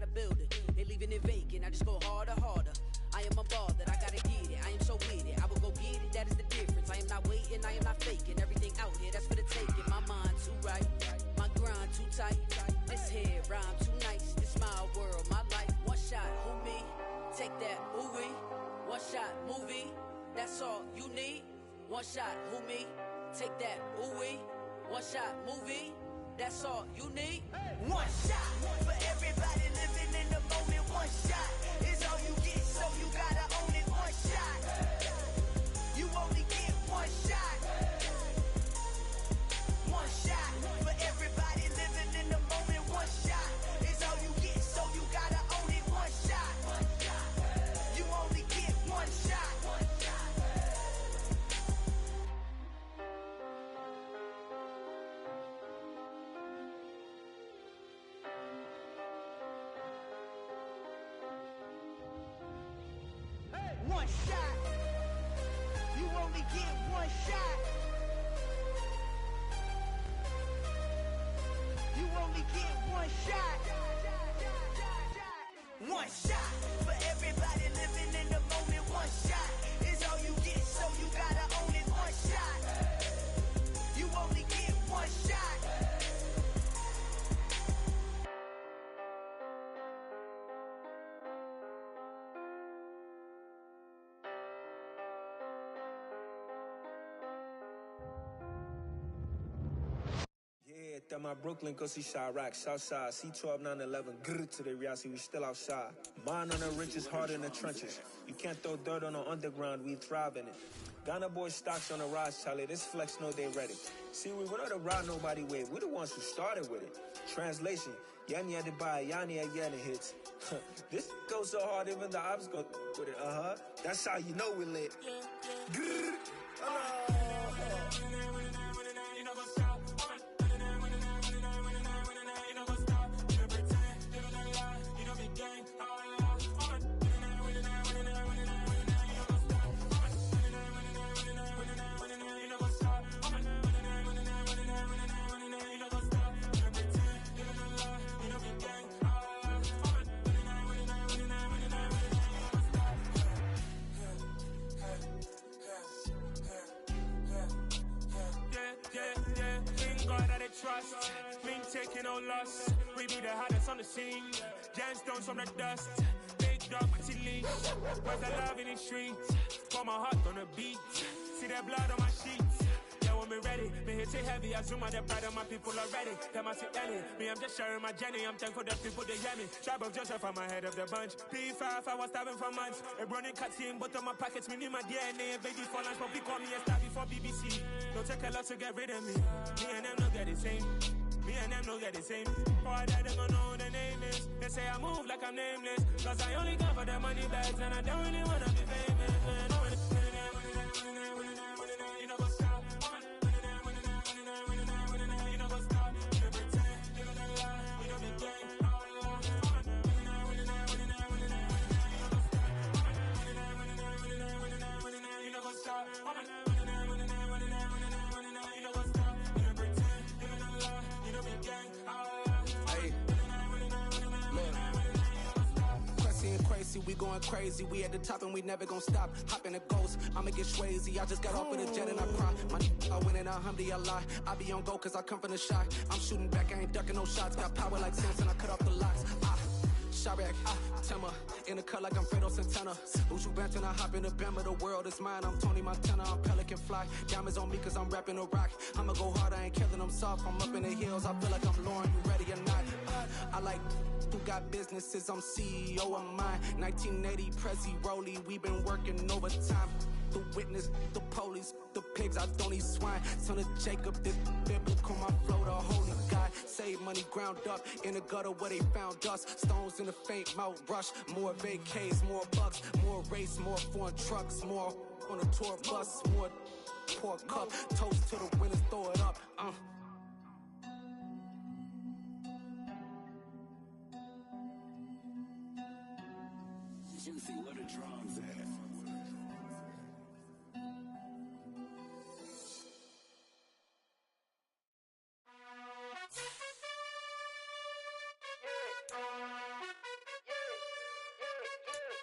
gotta build it. They leaving it vacant, I just go harder, harder. I am unbothered, I gotta get it. I am so with it, I will go get it, that is the difference. I am not waiting, I am not faking. Everything out here, that's for the taking. My mind too right, my grind too tight. This here rhyme too nice. This my world, my life. One shot, who me? Take that, ooh-wee. One shot, movie. That's all you need. One shot, who me? Take that, ooh-wee. One shot, movie. That's all you need. One shot for everybody living in the moment. One shot is all you get, so you gotta own it. One shot, you only get one shot. One shot for everybody living in the moment. One shot is all you get, so you gotta own it. One shot, you only get one shot. One shot, you only get one shot. You only get one shot. One shot for everybody living in the moment. One shot is all you get, so you gotta own it. One shot, you only get one shot. Yeah, that my Brooklyn, cause he shot rock, Southside, C12, 911, grrr to the reality, we still outside. Mine on the riches, hard in the trenches. You can't throw dirt on the underground, we thrive in it. Ghana boys stocks on the rise, Charlie, this flex know they ready. See, we went on the ride nobody with, we the ones who started with it. Translation, Yani had to buy, Yani had getting hits. This goes so hard, even the ops go with it, That's how you know we lit. Grrr, trust, we ain't taking no loss. We be the hottest on the scene. Gemstones from the dust. Big dog with your leash. Where's the love in the streets? Pour my heart on the beat. See that blood on my sheets. Yeah, when me ready, me hit it heavy. I zoom out the pride of my people already. Them I see Ellie. Me, I'm just sharing my journey. I'm thankful that people they hear me. Tribe of Joseph, I'm ahead of the bunch. P5, I was starving for months. A running cuts in, but on my pockets, me need my DNA and baby for lunch. But we call me a star before BBC. Don't take a lot to get rid of me. Me and them no get the same. Me and them no get the same. Boy, that they gon' know who the name is. They say I move like I'm nameless. Cause I only come for the money bags and I don't really wanna be famous. You know what's up? You know what's up? You pretend, you don't lie, you don't be gang. You know what's up? Crazy, we going crazy. We at the top and we never gon' stop. Hop in a ghost, I'ma get swayzy. I just got off of the jet and I cry. My I win in alhamdulillah. I be on go cause I come from the shot. I'm shooting back, I ain't ducking no shots. Got power like Samson, I cut off the locks. Sharek, Tema, in the cut like I'm Fredo Santana. Uju Banton, I hop in the Bama, the world is mine. I'm Tony Montana, I'm Pelican Fly. Diamonds on me cause I'm rapping a rock. I'ma go hard, I ain't killing them soft. I'm up in the hills, I feel like I'm Lauren, you ready or not? I like who got businesses, I'm CEO of mine. 1980 Prezi Rolly, we been working overtime. The witness, the police, the pigs, I don't eat swine. Son of Jacob, this biblical, my flow, the holy God. Save money ground up in the gutter where they found us. Stones in the faint mouth rush. More vacays, more bucks, more race, more foreign trucks, more on a tour bus, more pour cup. Toast to the winners, throw it up. Juicy, where the drums at?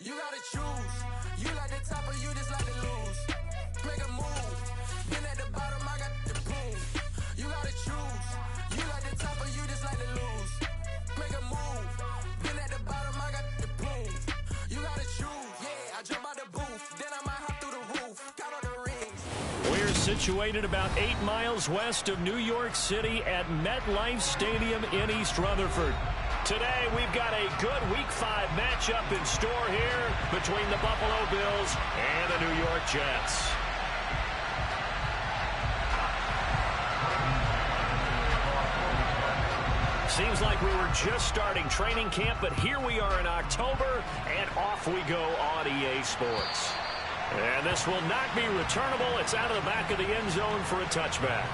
You gotta choose. You like the top or you just like to lose. Make a move. Been at the bottom, I got the boom. You gotta choose. You like the top or you just like to lose. Make a move. Been at the bottom, I got the boom. You gotta choose. Yeah, I jump out the booth. Then I might hop through the roof. Got all the rings. We're situated about 8 miles west of New York City at MetLife Stadium in East Rutherford. Today, we've got a good Week 5 matchup in store here between the Buffalo Bills and the New York Jets. Seems like we were just starting training camp, but here we are in October, and off we go on EA Sports. And this will not be returnable. It's out of the back of the end zone for a touchback.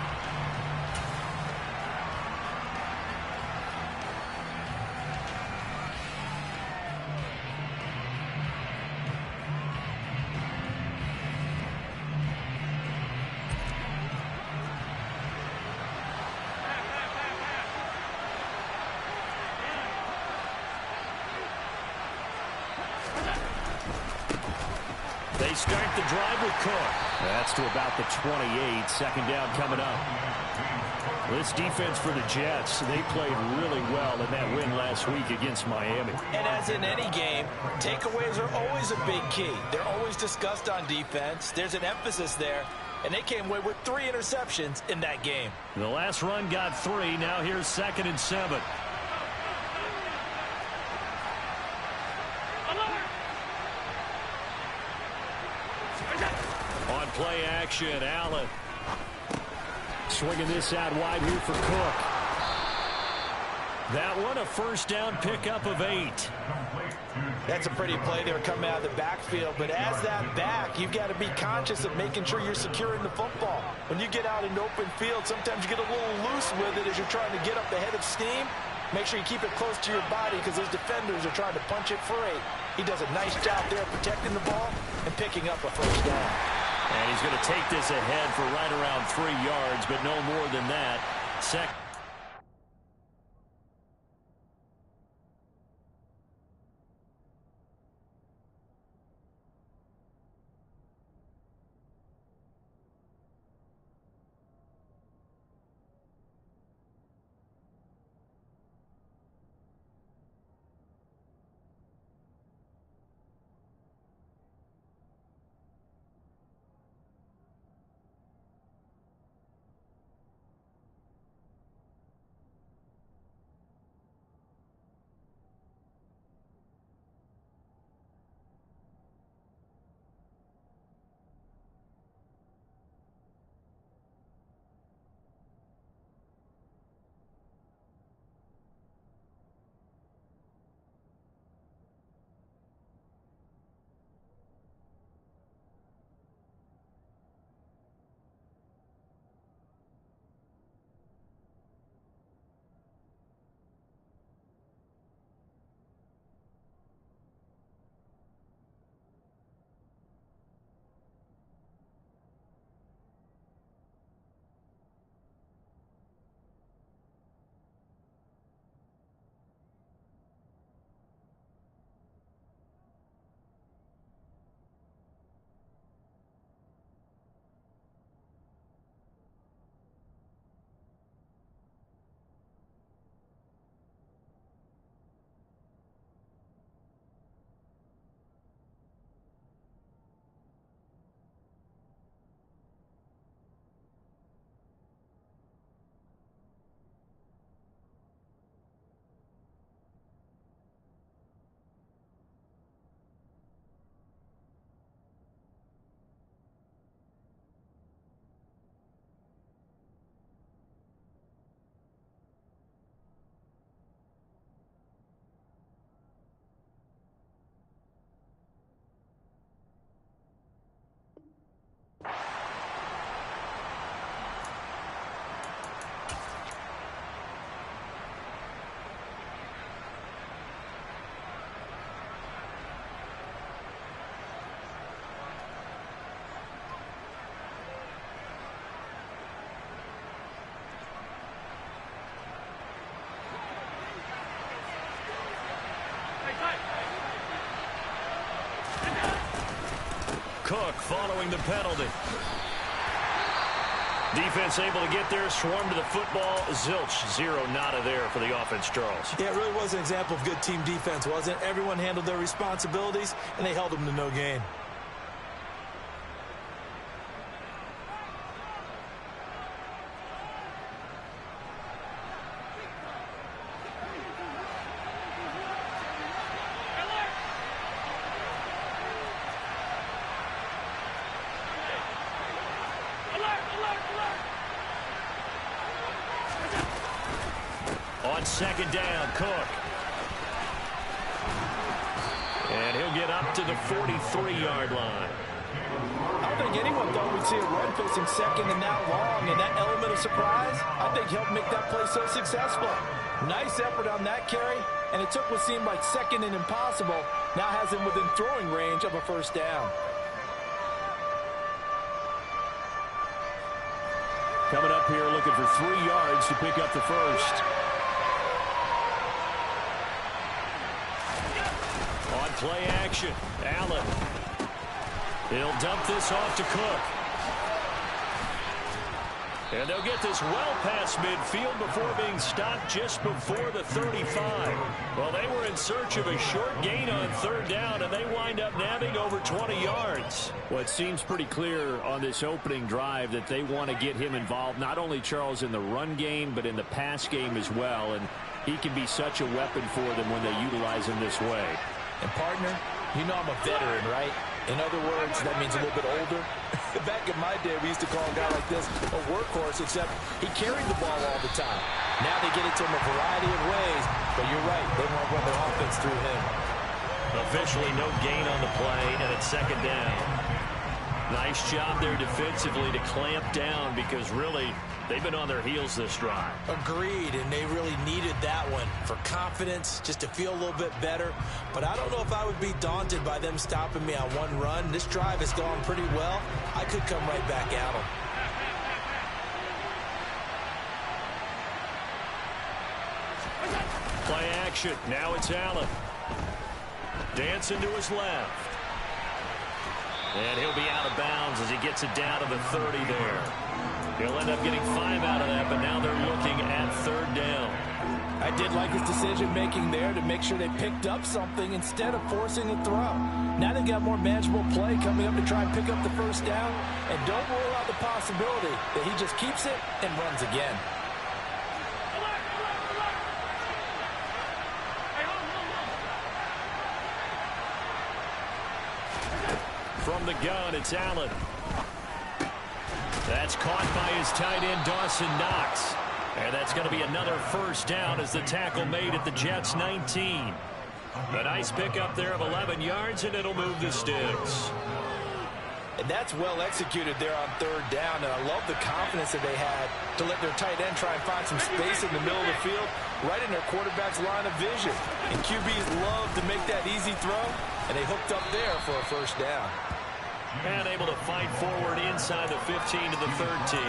They start the drive with Cook. That's to about the 28. Second down coming up. This defense for the Jets, they played really well in that win last week against Miami. And as in any game, takeaways are always a big key. They're always discussed on defense. There's an emphasis there, and they came away with 3 interceptions in that game. The last run got 3. Now here's 2nd and 7. On play action, Allen. Swinging this out wide here for Cook. That one a first down pickup of 8. That's a pretty play there coming out of the backfield, but as that back, you've got to be conscious of making sure you're securing the football. When you get out in open field, sometimes you get a little loose with it as you're trying to get up the head of steam. Make sure you keep it close to your body because those defenders are trying to punch it free. He does a nice job there protecting the ball and picking up a first down. And he's going to take this ahead for right around 3 yards, but no more than that. Second. Cook following the penalty. Defense able to get there, swarm to the football. Zilch, zero, nada there for the offense, Charles. Yeah, it really was an example of good team defense, wasn't it? Everyone handled their responsibilities, and they held them to no gain. On second down, Cook. And he'll get up to the 43-yard line. I don't think anyone thought we'd see a run facing second and that long, and that element of surprise, I think, helped make that play so successful. Nice effort on that carry, and it took what seemed like second and impossible, now has him within throwing range of a first down. Coming up here looking for 3 yards to pick up the first. On play action, Allen. He'll dump this off to Cook. And they'll get this well past midfield before being stopped just before the 35. Well, they were in search of a short gain on third down, and they wind up nabbing over 20 yards. Well, it seems pretty clear on this opening drive that they want to get him involved, not only, Charles, in the run game, but in the pass game as well. And he can be such a weapon for them when they utilize him this way. And, partner, you know I'm a veteran, right? In other words, that means a little bit older. Back in my day, we used to call a guy like this a workhorse, except he carried the ball all the time. Now they get it to him a variety of ways, but you're right, they want to run their offense through him. Officially no gain on the play, and it's second down. Nice job there defensively to clamp down because really they've been on their heels this drive. Agreed, and they really needed that one for confidence, just to feel a little bit better. But I don't know if I would be daunted by them stopping me on one run. This drive has gone pretty well. I could come right back at them. Play action. Now it's Allen. Dancing to his left. And he'll be out of bounds as he gets it down to the 30 there. He'll end up getting 5 out of that, but now they're looking at third down. I did like his decision-making there to make sure they picked up something instead of forcing a throw. Now they've got more manageable play coming up to try and pick up the first down. And don't rule out the possibility that he just keeps it and runs again. From the gun, it's Allen. That's caught by his tight end, Dawson Knox. And that's going to be another first down as the tackle made at the Jets' 19. A nice pickup there of 11 yards, and it'll move the sticks. And that's well executed there on third down. And I love the confidence that they had to let their tight end try and find some space in the middle of the field, right in their quarterback's line of vision. And QBs love to make that easy throw, and they hooked up there for a first down. And able to fight forward inside the 15 to the 13.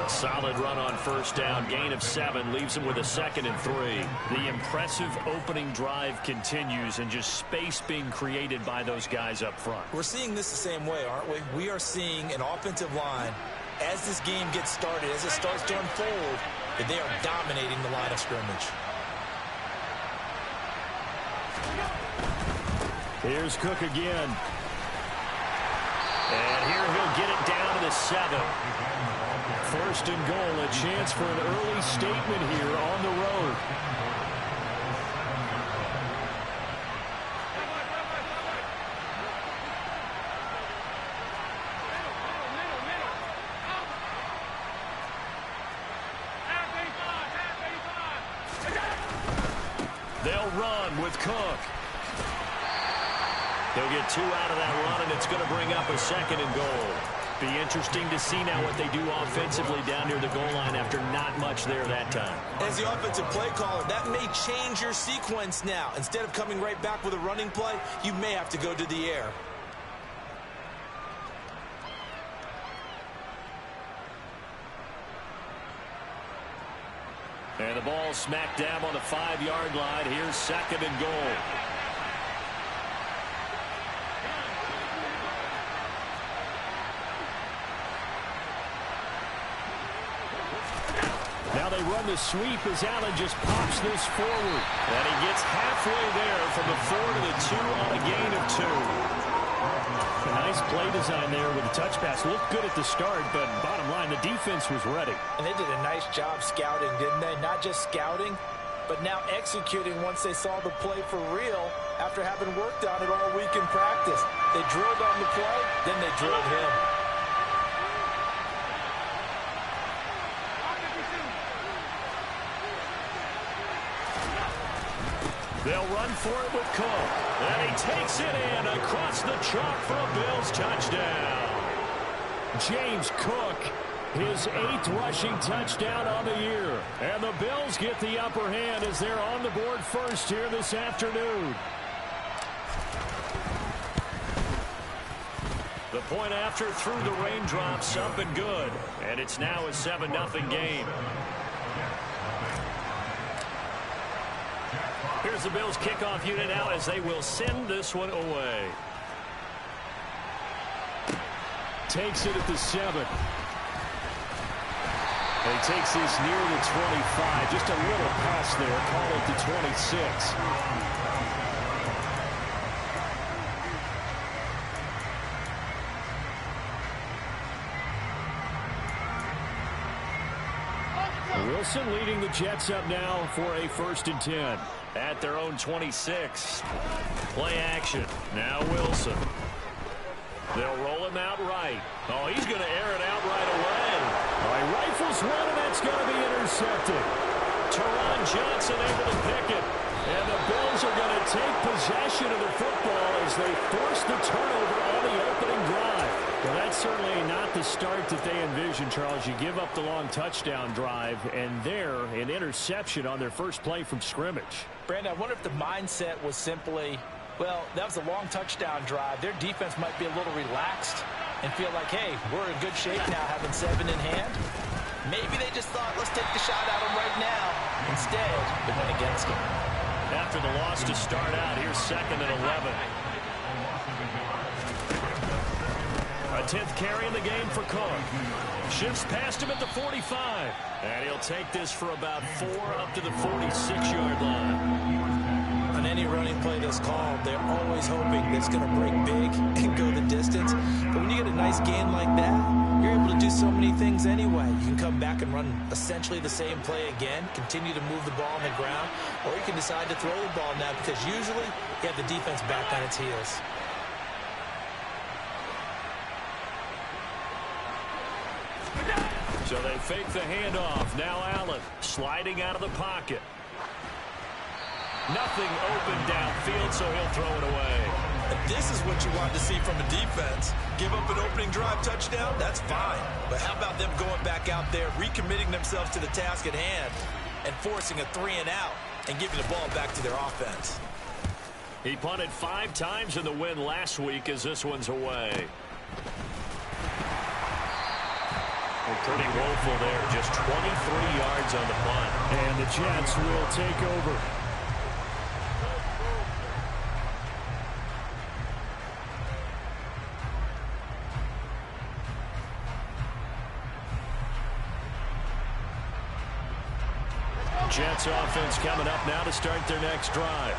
A solid run on first down. Gain of 7 leaves them with a 2nd and 3. The impressive opening drive continues, and just space being created by those guys up front. We're seeing this the same way, aren't we? We are seeing an offensive line, as this game gets started, as it starts to unfold, that they are dominating the line of scrimmage. Here's Cook again. And here he'll get it down to the 7. First and goal, a chance for an early statement here on the road. They'll run with Cook. They'll get 2 out of that run, and it's going to bring up a 2nd and goal. Be interesting to see now what they do offensively down near the goal line after not much there that time. As the offensive play caller, that may change your sequence now. Instead of coming right back with a running play, you may have to go to the air. And the ball smack dab on the 5-yard line. Here's 2nd and goal. run the sweep as Allen just pops this forward. And he gets halfway there from the 4 to the 2 on a gain of 2. A nice play design there with the touch pass. Looked good at the start, but bottom line, the defense was ready. And they did a nice job scouting, didn't they? Not just scouting, but now executing once they saw the play for real after having worked on it all week in practice. They drilled on the play, then they drilled him. They'll run for it with Cook. And he takes it in across the chalk for a Bills touchdown. James Cook, his 8th rushing touchdown on the year. And the Bills get the upper hand as they're on the board first here this afternoon. The point after through the raindrops, up and good. And it's now a 7-0 game. Here's the Bills kickoff unit out as they will send this one away. Takes it at the 7. And he takes this near the 25. Just a little pass there. Call it the 26. Wilson leading the Jets up now for a 1st and 10 at their own 26. Play action. Now Wilson. They'll roll him out right. Oh, he's going to air it out right away. All right, rifles one, and that's going to be intercepted. Teron Johnson able to pick it. And the Bills are going to take possession of the football as they force the turnover on the opening drive. Well, that's certainly not the start that they envisioned, Charles. You give up the long touchdown drive, and there, an interception on their first play from scrimmage. Brandon, I wonder if the mindset was simply, well, that was a long touchdown drive. Their defense might be a little relaxed and feel like, hey, we're in good shape now having 7 in hand. Maybe they just thought, let's take the shot at them right now. Instead, it went against them. After the loss to start out, here's 2nd and 11. A 10th carry in the game for Cook. Shifts past him at the 45. And he'll take this for about 4 up to the 46-yard line. On any running play that's called, they're always hoping that it's going to break big and go the distance. But when you get a nice gain like that, you're able to do so many things anyway. You can come back and run essentially the same play again, continue to move the ball on the ground, or you can decide to throw the ball now because usually you have the defense back on its heels. So they fake the handoff. Now Allen sliding out of the pocket. Nothing open downfield, so he'll throw it away. And this is what you want to see from a defense. Give up an opening drive touchdown, that's fine. But how about them going back out there, recommitting themselves to the task at hand, and forcing a 3-and-out and giving the ball back to their offense? He punted 5 times in the win last week as this one's away. Pretty woeful there. Just 23 yards on the punt. And the Jets will take over. Jets offense coming up now to start their next drive.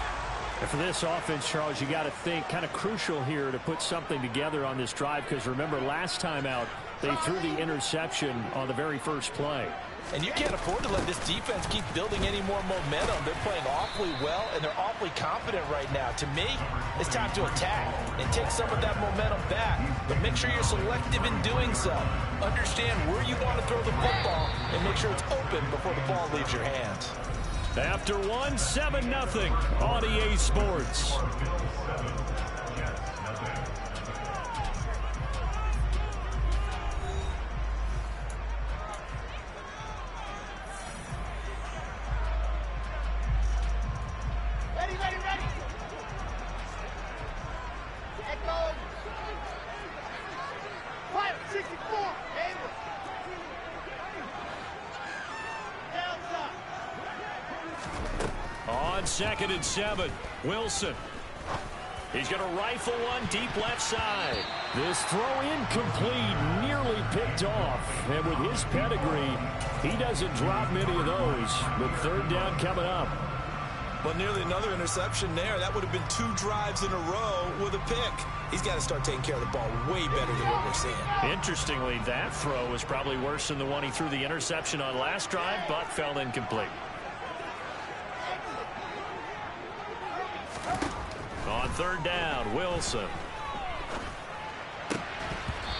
And for this offense, Charles, you got to think kind of crucial here to put something together on this drive because remember last time out they threw the interception on the very first play. And you can't afford to let this defense keep building any more momentum. They're playing awfully well, and they're awfully confident right now. To me, it's time to attack and take some of that momentum back. But make sure you're selective in doing so. Understand where you want to throw the football and make sure it's open before the ball leaves your hands. After 7-0 on EA Sports. On 2nd and 7, Wilson. He's going to rifle one deep left side. This throw incomplete, nearly picked off. And with his pedigree, he doesn't drop many of those. But third down coming up. But nearly another interception there. That would have been 2 drives in a row with a pick. He's got to start taking care of the ball way better than what we're seeing. Interestingly, that throw was probably worse than the one he threw the interception on last drive, but fell incomplete. On third down, Wilson.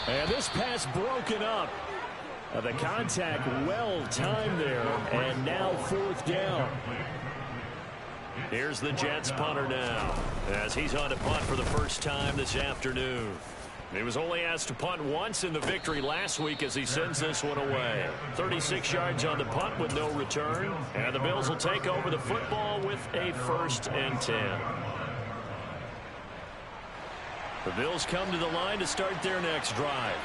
And this pass broken up. The contact well timed there. And now fourth down. Here's the Jets punter now, as he's on to punt for the first time this afternoon. He was only asked to punt once in the victory last week as he sends this one away. 36 yards on the punt with no return. And the Bills will take over the football with a 1st and 10. The Bills come to the line to start their next drive.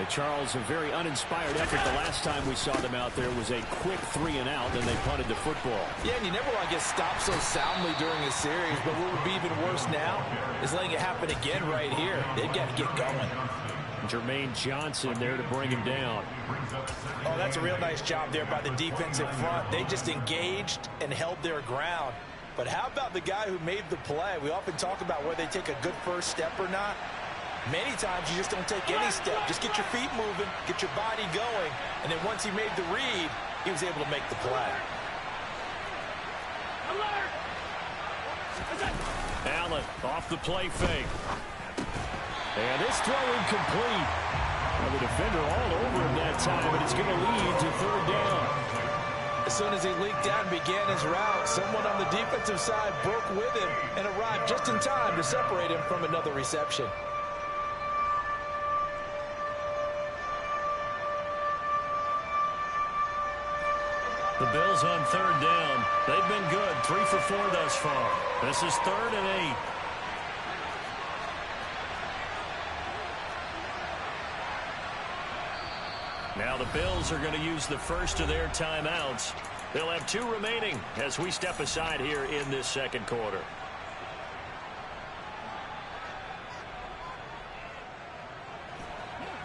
Charles, a very uninspired effort. The last time we saw them out there was a quick 3-and-out, then they punted the football. Yeah, and you never want to get stopped so soundly during a series, but what would be even worse now is letting it happen again right here. They've got to get going. Jermaine Johnson there to bring him down. Oh, that's a real nice job there by the defense in front. They just engaged and held their ground. But how about the guy who made the play? We often talk about whether they take a good first step or not. Many times you just don't take any step. Just get your feet moving, get your body going, and then once he made the read, he was able to make the play. Allen off the play fake. And this throw incomplete. Well, the defender all over him that time, but it's going to lead to third down. As soon as he leaked out and began his route, someone on the defensive side broke with him and arrived just in time to separate him from another reception. The Bills on third down. They've been good. 3 for 4 thus far. This is 3rd and 8. Now the Bills are going to use the first of their timeouts. They'll have 2 remaining as we step aside here in this second quarter.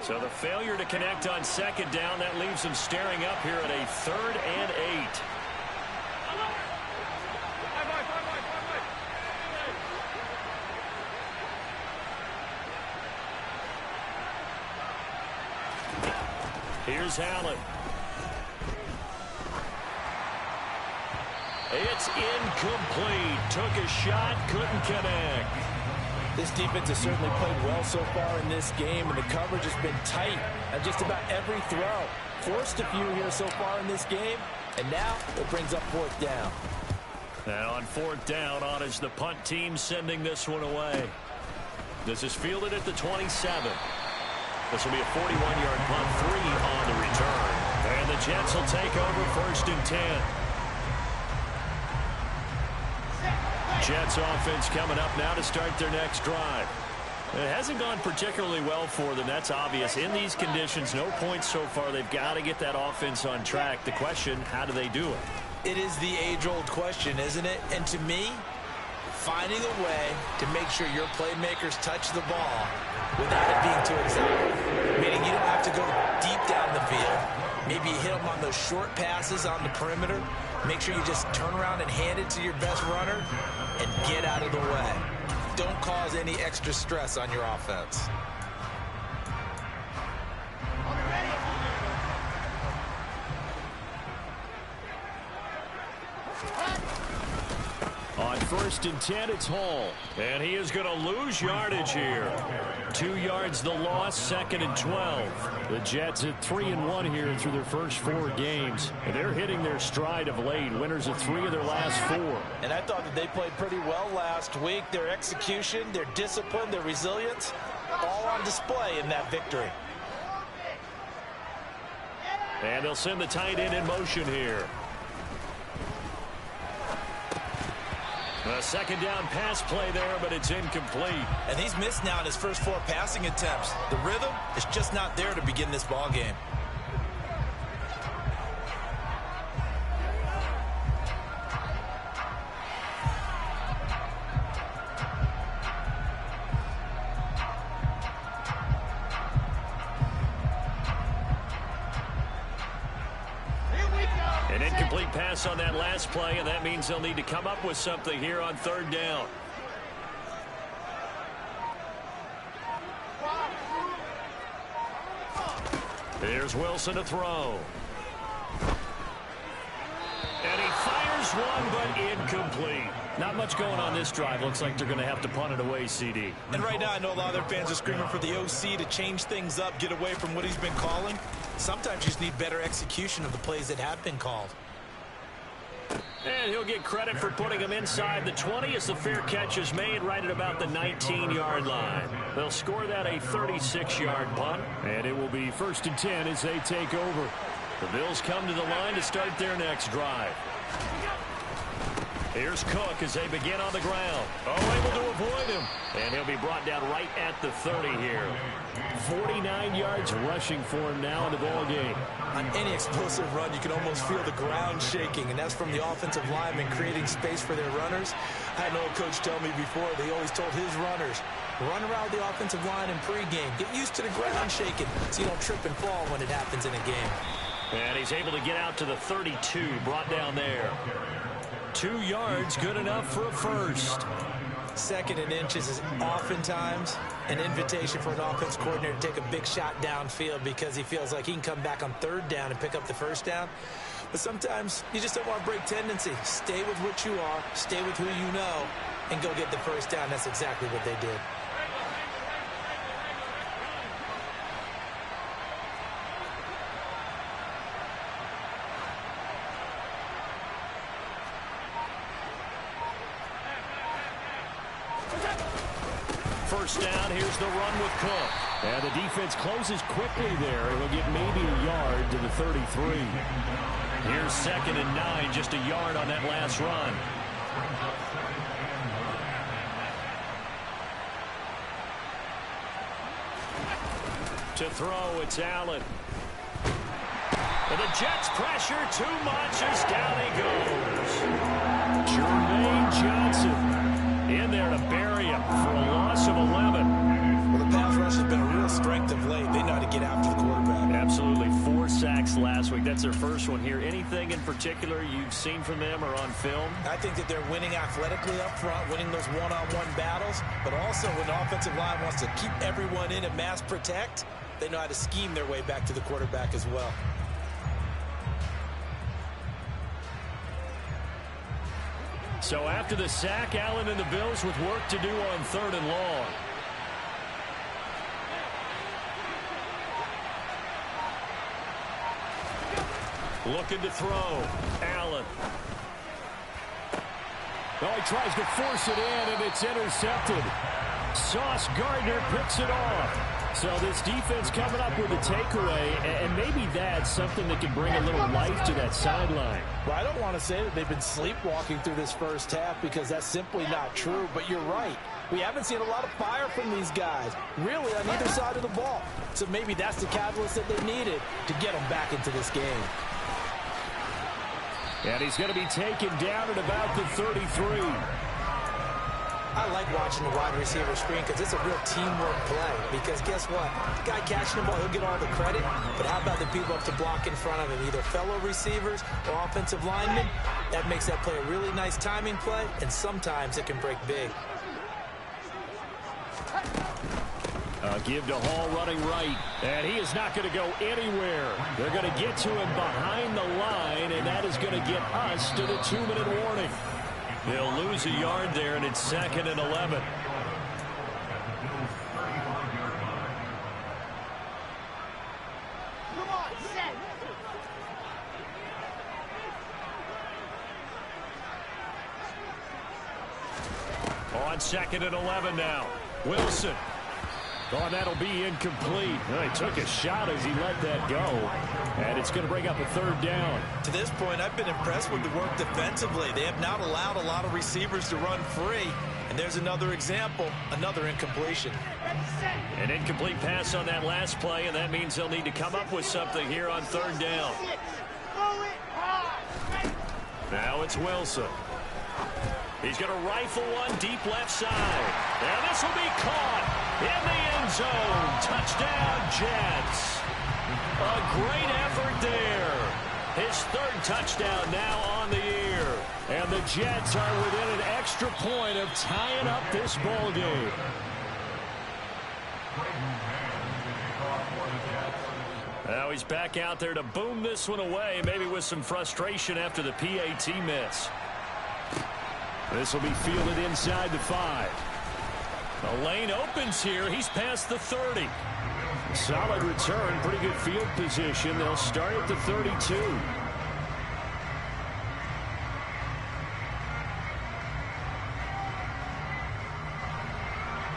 So the failure to connect on second down, that leaves them staring up here at a 3rd and 8. Here's Allen. It's incomplete. Took a shot, couldn't connect. This defense has certainly played well so far in this game, and the coverage has been tight on just about every throw. Forced a few here so far in this game, and now it brings up 4th down. And on 4th down, on is the punt team sending this one away. This is fielded at the 27. This will be a 41-yard punt, 3 on the return. And the Jets will take over 1st and 10. Jets offense coming up now to start their next drive. It hasn't gone particularly well for them. That's obvious. In these conditions, no points so far. They've got to get that offense on track. The question, how do they do it? It is the age-old question, isn't it? And to me, finding a way to make sure your playmakers touch the ball without it being too exotic. Meaning you don't have to go deep down the field. Maybe you hit them on those short passes on the perimeter. Make sure you just turn around and hand it to your best runner and get out of the way. Don't cause any extra stress on your offense. On 1st and 10, it's Hall. And he is going to lose yardage here. 2 yards the loss, 2nd and 12. The Jets at 3-1 here through their first 4 games. And they're hitting their stride of late. Winners of 3 of their last 4. And I thought that they played pretty well last week. Their execution, their discipline, their resilience, all on display in that victory. And they'll send the tight end in motion here. A 2nd down pass play there, but it's incomplete. And he's missed now in his first 4 passing attempts. The rhythm is just not there to begin this ball game. pass on that last play, and that means they'll need to come up with something here on third down. Here's Wilson to throw. And he fires one, but incomplete. Not much going on this drive. Looks like they're going to have to punt it away, CD. And right now, I know a lot of their fans are screaming for the OC to change things up, get away from what he's been calling. Sometimes you just need better execution of the plays that have been called. And he'll get credit for putting him inside the 20 as the fair catch is made right at about the 19-yard line. They'll score that a 36-yard punt. And it will be 1st and 10 as they take over. The Bills come to the line to start their next drive. Here's Cook as they begin on the ground. Oh, able to avoid him. And he'll be brought down right at the 30 here. 49 yards rushing for him now in the ball game. On any explosive run, you can almost feel the ground shaking, and that's from the offensive linemen creating space for their runners. I had an old coach tell me before, they always told his runners, run around the offensive line in pregame. Get used to the ground shaking so you don't trip and fall when it happens in a game. And he's able to get out to the 32, brought down there. 2 yards, good enough for a first. 2nd and inches is oftentimes an invitation for an offense coordinator to take a big shot downfield because he feels like he can come back on 3rd down and pick up the 1st down. But sometimes you just don't want to break tendency. Stay with what you are, stay with who you know, and go get the 1st down. That's exactly what they did. First down, here's the run with Cook. And the defense closes quickly there. It'll get maybe a yard to the 33. Here's 2nd and 9, just a yard on that last run. To throw, it's Allen. And the Jets pressure too much as down he goes. Jermaine Johnson in there to bury him for a loss of 11. Well, the pass rush has been a real strength of late. They know how to get after the quarterback. Absolutely. 4 sacks last week. That's their first one here. Anything in particular you've seen from them or on film? I think that they're winning athletically up front, winning those one-on-one battles, but also when the offensive line wants to keep everyone in and mass protect, they know how to scheme their way back to the quarterback as well. So after the sack, Allen and the Bills with work to do on 3rd and long. Looking to throw. Allen. Oh, he tries to force it in, and it's intercepted. Sauce Gardner picks it off. So this defense coming up with a takeaway, and maybe that's something that can bring a little life to that sideline. Well, I don't want to say that they've been sleepwalking through this first half because that's simply not true, but you're right. We haven't seen a lot of fire from these guys, really on either side of the ball. So maybe that's the catalyst that they needed to get them back into this game. And he's going to be taken down at about the 33. I like watching the wide receiver screen because it's a real teamwork play. Because guess what? The guy catching the ball, he'll get all the credit. But how about the people up to block in front of him? Either fellow receivers or offensive linemen. That makes that play a really nice timing play. And sometimes it can break big. Give to Hall running right. And he is not going to go anywhere. They're going to get to him behind the line. And that is going to get us to the 2-minute warning. They'll lose a yard there, and it's 2nd and 11. Come on, set. On 2nd and 11 now. Wilson. Oh, that'll be incomplete. Well, he took a shot as he let that go. And it's going to bring up a 3rd down. To this point, I've been impressed with the work defensively. They have not allowed a lot of receivers to run free. And there's another example, another incompletion. An incomplete pass on that last play, and that means they'll need to come up with something here on 3rd down. Now it's Wilson. He's going to rifle one deep left side. And this will be caught in the end zone. Touchdown, Jets. A great effort there. His third touchdown now on the year. And the Jets are within an extra point of tying up this ball game. Now he's back out there to boom this one away, maybe with some frustration after the PAT miss. This will be fielded inside the 5. The lane opens here. He's past the 30. Solid return, pretty good field position. They'll start at the 32.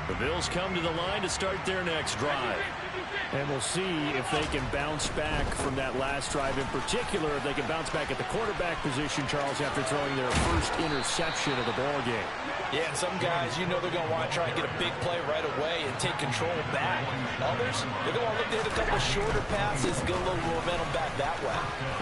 The Bills come to the line to start their next drive. And we'll see if they can bounce back from that last drive in particular, if they can bounce back at the quarterback position, Charles, after throwing their first interception of the ball game. Yeah, and some guys, you know they're going to want to try and get a big play right away and take control back. Others, they're going to want to look to hit a couple shorter passes, get a little momentum back that way.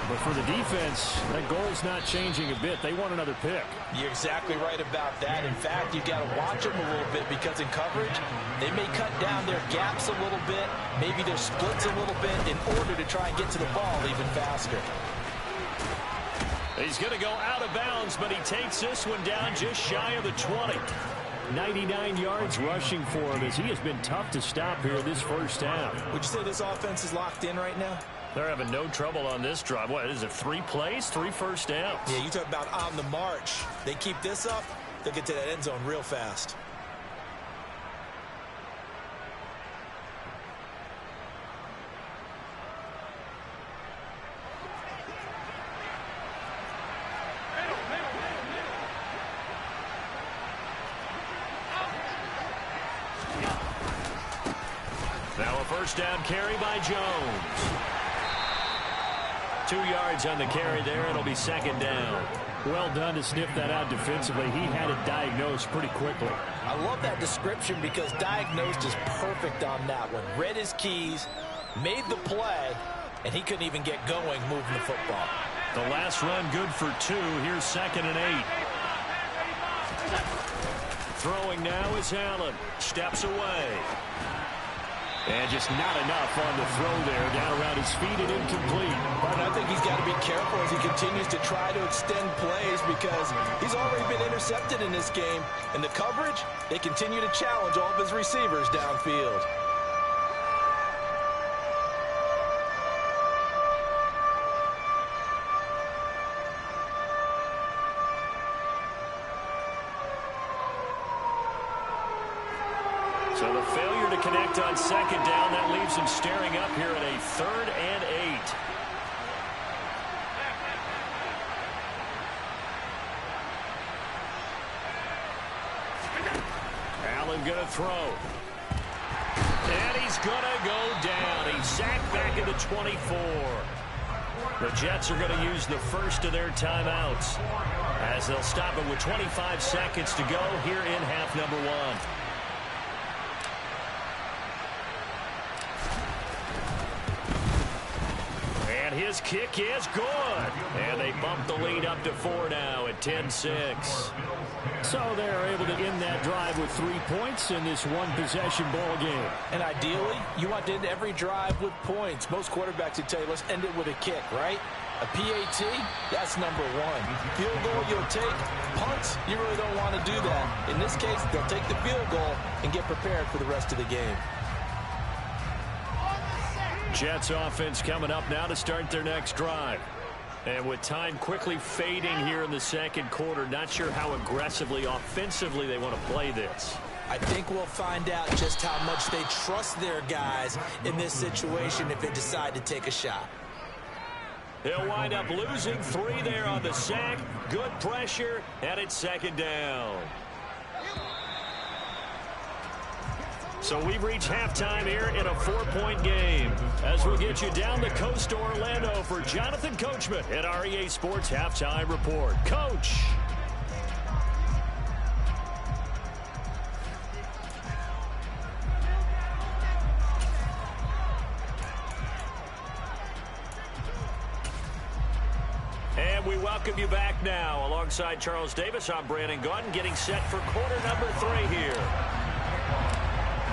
But for the defense, that goal's not changing a bit. They want another pick. You're exactly right about that. In fact, you've got to watch them a little bit because in coverage, they may cut down their gaps a little bit, maybe their splits a little bit in order to try and get to the ball even faster. He's going to go out of bounds, but he takes this one down just shy of the 20. 99 yards rushing for him as he has been tough to stop here this first half. Would you say this offense is locked in right now? They're having no trouble on this drive. What is it, 3 plays, 3 first downs? Yeah, you talk about on the march. They keep this up, they'll get to that end zone real fast. Now a first down carry by Jones. 2 yards on the carry there. It'll be second down. Well done to sniff that out defensively. He had it diagnosed pretty quickly. I love that description because diagnosed is perfect on that one. Read his keys, made the play, and he couldn't even get going moving the football. The last run good for 2. Here's 2nd and 8. Throwing now is Allen. Steps away. And just not enough on the throw there. Down around his feet and incomplete. But I think he's got to be careful as he continues to try to extend plays because he's already been intercepted in this game. And the coverage, they continue to challenge all of his receivers downfield. So the failure to connect on second down, that leaves him staring up here at a 3rd and 8. Allen going to throw. And he's going to go down. He's sacked back at the 24. The Jets are going to use the first of their timeouts as they'll stop it with 25 seconds to go here in half number 1. His kick is good. And they bump the lead up to 4 now at 10-6. So they're able to end that drive with 3 points in this one-possession ball game. And ideally, you want to end every drive with points. Most quarterbacks would tell you, let's end it with a kick, right? A PAT, that's number 1. Field goal, you'll take. Punts, you really don't want to do that. In this case, they'll take the field goal and get prepared for the rest of the game. Jets offense coming up now to start their next drive. And with time quickly fading here in the second quarter, not sure how aggressively, offensively they want to play this. I think we'll find out just how much they trust their guys in this situation if they decide to take a shot. He'll wind up losing 3 there on the sack. Good pressure, and it's second down. So we've reached halftime here in a 4-point game. As we'll get you down the coast to Orlando for Jonathan Coachman at our EA Sports Halftime Report. Coach. And we welcome you back now. Alongside Charles Davis, I'm Brandon Gaudin, getting set for quarter number 3 here.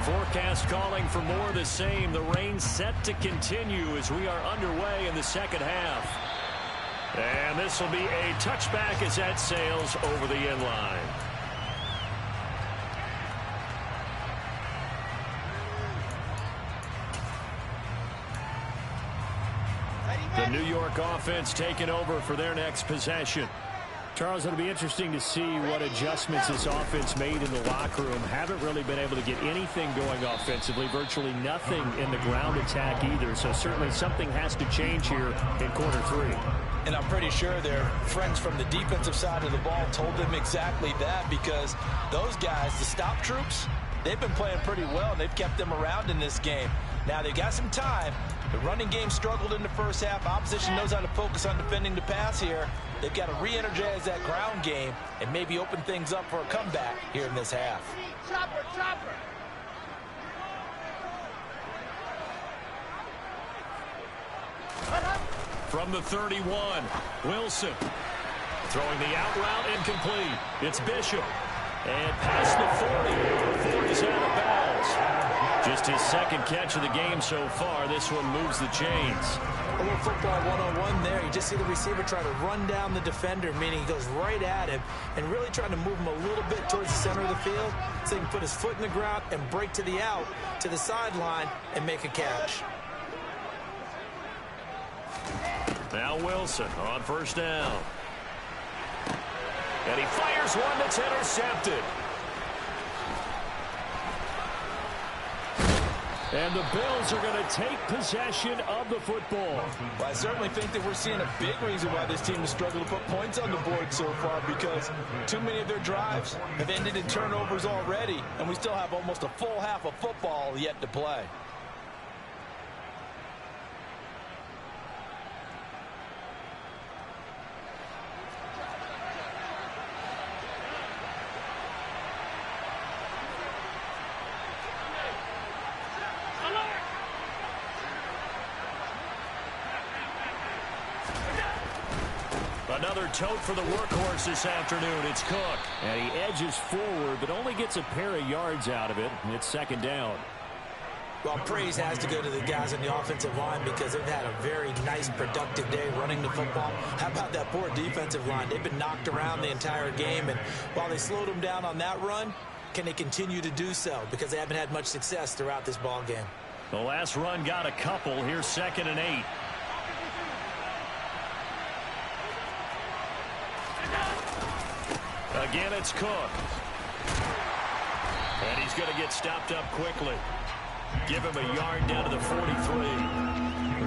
Forecast calling for more of the same. The rain set to continue as we are underway in the second half. And this will be a touchback as that sails over the end line. The New York offense taking over for their next possession. Charles, it'll be interesting to see what adjustments this offense made in the locker room. Haven't really been able to get anything going offensively, virtually nothing in the ground attack either. So certainly something has to change here in quarter 3. And I'm pretty sure their friends from the defensive side of the ball told them exactly that, because those guys, the stop troops, they've been playing pretty well. They've kept them around in this game. Now they've got some time. The running game struggled in the first half. Opposition knows how to focus on defending the pass here. They've got to re-energize that ground game and maybe open things up for a comeback here in this half. Chopper. From the 31, Wilson. Throwing the out route incomplete. It's Bishop. And past the 40. 40's out of bounds. Just his second catch of the game so far. This one moves the chains. A little football one-on-one there. You just see the receiver try to run down the defender, meaning he goes right at him and really trying to move him a little bit towards the center of the field so he can put his foot in the ground and break to the out, to the sideline, and make a catch. Now Wilson on first down. And he fires one that's intercepted. And the Bills are going to take possession of the football. Well, I certainly think that we're seeing a big reason why this team has struggled to put points on the board so far, because too many of their drives have ended in turnovers already, and we still have almost a full half of football yet to play. Another tote for the workhorse this afternoon. It's Cook. And he edges forward, but only gets a pair of yards out of it. And it's second down. Well, praise has to go to the guys on the offensive line because they've had a very nice, productive day running the football. How about that poor defensive line? They've been knocked around the entire game, and while they slowed them down on that run, can they continue to do so? Because they haven't had much success throughout this ball game. The last run got a couple. Here's 2nd and 8. Again, it's Cook. And he's going to get stopped up quickly. Give him a yard down to the 43.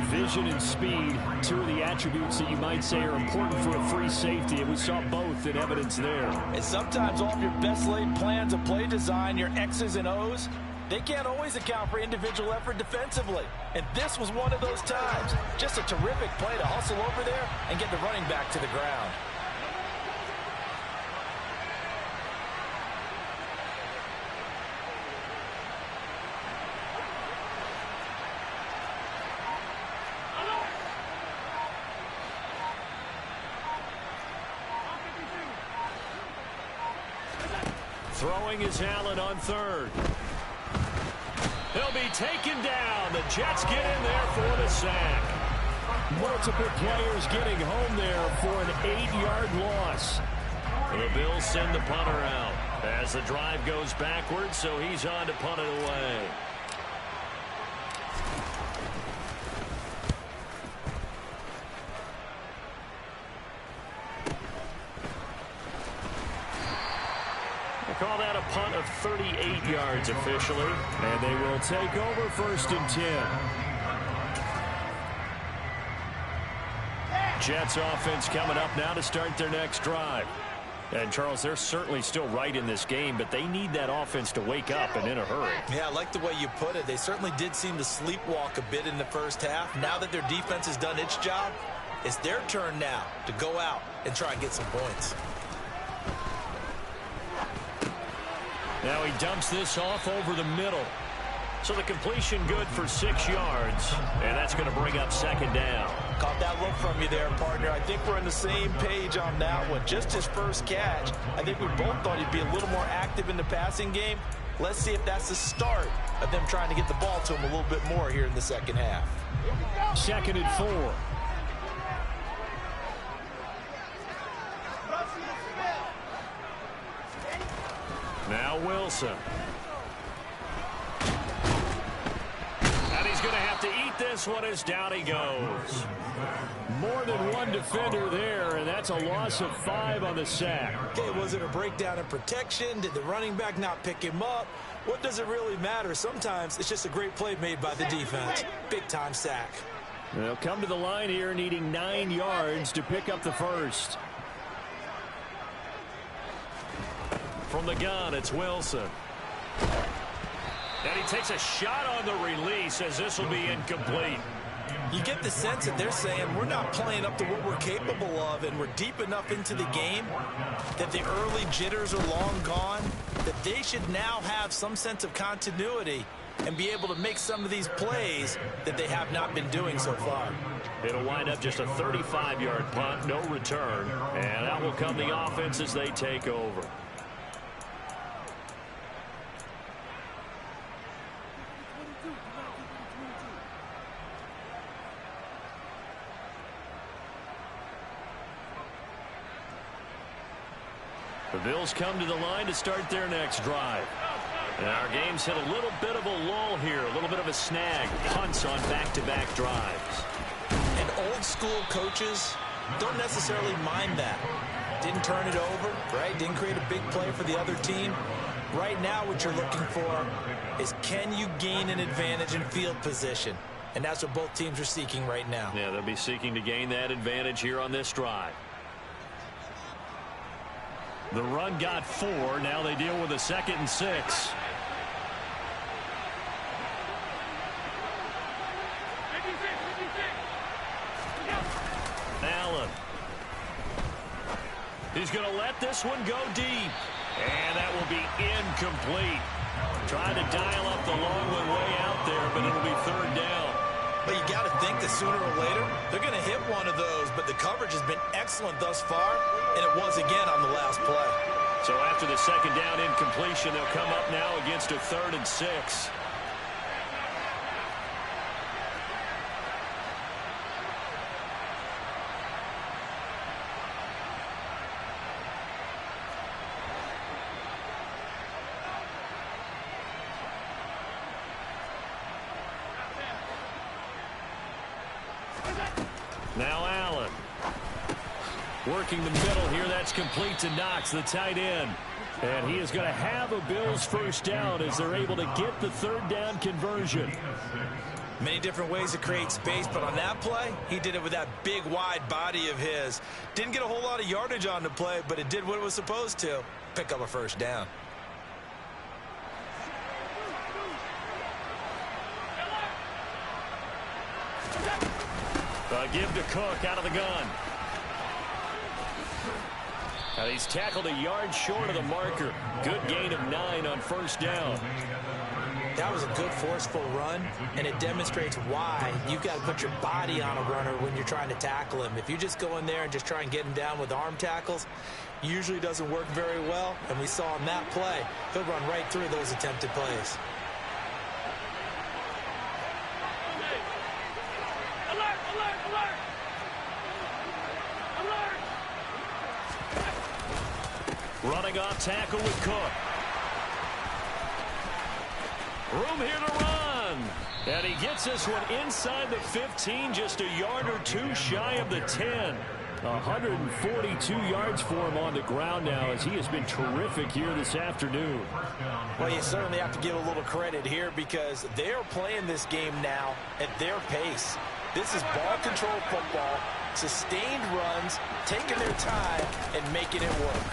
Vision and speed, two of the attributes that you might say are important for a free safety, and we saw both in evidence there. And sometimes all of your best laid plans of play design, your X's and O's, they can't always account for individual effort defensively. And this was one of those times. Just a terrific play to hustle over there and get the running back to the ground. Throwing is Allen on 3rd. He'll be taken down. The Jets get in there for the sack. Multiple players getting home there for an 8-yard loss. The Bills send the punter out as the drive goes backwards, so he's on to punt it away. Call that a punt of 38 yards officially. And they will take over 1st and 10. Jets offense coming up now to start their next drive. And, Charles, they're certainly still right in this game, but they need that offense to wake up and in a hurry. Yeah, I like the way you put it. They certainly did seem to sleepwalk a bit in the first half. Now that their defense has done its job, it's their turn now to go out and try and get some points. Now he dumps this off over the middle. So the completion good for 6 yards. And that's going to bring up 2nd down. Caught that look from you there, partner. I think we're on the same page on that one. Just his first catch. I think we both thought he'd be a little more active in the passing game. Let's see if that's the start of them trying to get the ball to him a little bit more here in the second half. 2nd and 4. Now Wilson. And he's going to have to eat this one as down he goes. More than one defender there, and that's a loss of 5 on the sack. Okay, was it a breakdown in protection? Did the running back not pick him up? What does it really matter? Sometimes it's just a great play made by the defense. Big-time sack. They'll come to the line here needing 9 yards to pick up the first. From the gun, it's Wilson. And he takes a shot on the release as this will be incomplete. You get the sense that they're saying we're not playing up to what we're capable of, and we're deep enough into the game that the early jitters are long gone, that they should now have some sense of continuity and be able to make some of these plays that they have not been doing so far. It'll wind up just a 35-yard punt, no return, and out will come the offense as they take over. The Bills come to the line to start their next drive. And our game's hit a little bit of a lull here, a little bit of a snag. Punts on back-to-back drives. And old-school coaches don't necessarily mind that. Didn't turn it over, right? Didn't create a big play for the other team. Right now what you're looking for is, can you gain an advantage in field position? And that's what both teams are seeking right now. Yeah, they'll be seeking to gain that advantage here on this drive. The run got 4. Now they deal with a 2nd and 6. Allen. He's going to let this one go deep. And that will be incomplete. Trying to dial up the long one way out there, but it'll be 3rd down. But you got to think that sooner or later, they're going to hit one of those. But the coverage has been excellent thus far, and it was again on the last play. So after the 2nd down incompletion, they'll come up now against a 3rd and 6. Now Allen. Working the middle here. That's complete to Knox, the tight end. And he is going to have a Bills first down as they're able to get the 3rd down conversion. Many different ways to create space, but on that play, he did it with that big, wide body of his. Didn't get a whole lot of yardage on the play, but it did what it was supposed to. Pick up a first down. Give to Cook out of the gun. And he's tackled a yard short of the marker. Good gain of 9 on first down. That was a good forceful run, and it demonstrates why you've got to put your body on a runner when you're trying to tackle him. If you just go in there and just try and get him down with arm tackles, usually doesn't work very well, and we saw in that play, he'll run right through those attempted plays. Running off tackle with Cook. Room here to run. And he gets this one inside the 15, just a yard or 2 shy of the 10. 142 yards for him on the ground now as he has been terrific here this afternoon. Well, you certainly have to give a little credit here because they're playing this game now at their pace. This is ball control football, sustained runs, taking their time and making it work.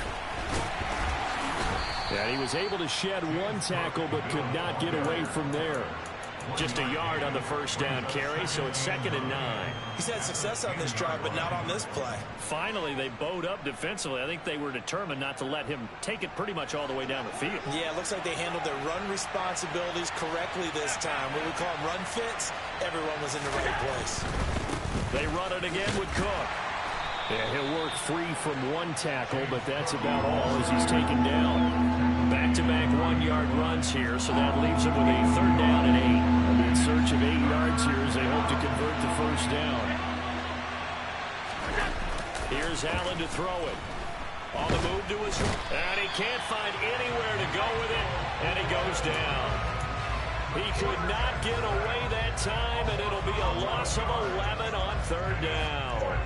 Yeah, he was able to shed 1 tackle but could not get away from there. Just a yard on the first down carry, so it's 2nd and 9. He's had success on this drive, but not on this play. Finally, they bowed up defensively. I think they were determined not to let him take it pretty much all the way down the field. Yeah, it looks like they handled their run responsibilities correctly this time. What we call them run fits, everyone was in the right place. They run it again with Cook. Yeah, he'll work free from 1 tackle, but that's about all as he's taken down. Back-to-back 1-yard runs here, so that leaves him with a 3rd down and 8. And in search of 8 yards here as they hope to convert the first down. Here's Allen to throw it. On the move to his right. And he can't find anywhere to go with it. And he goes down. He could not get away that time, and it'll be a loss of 11 on third down.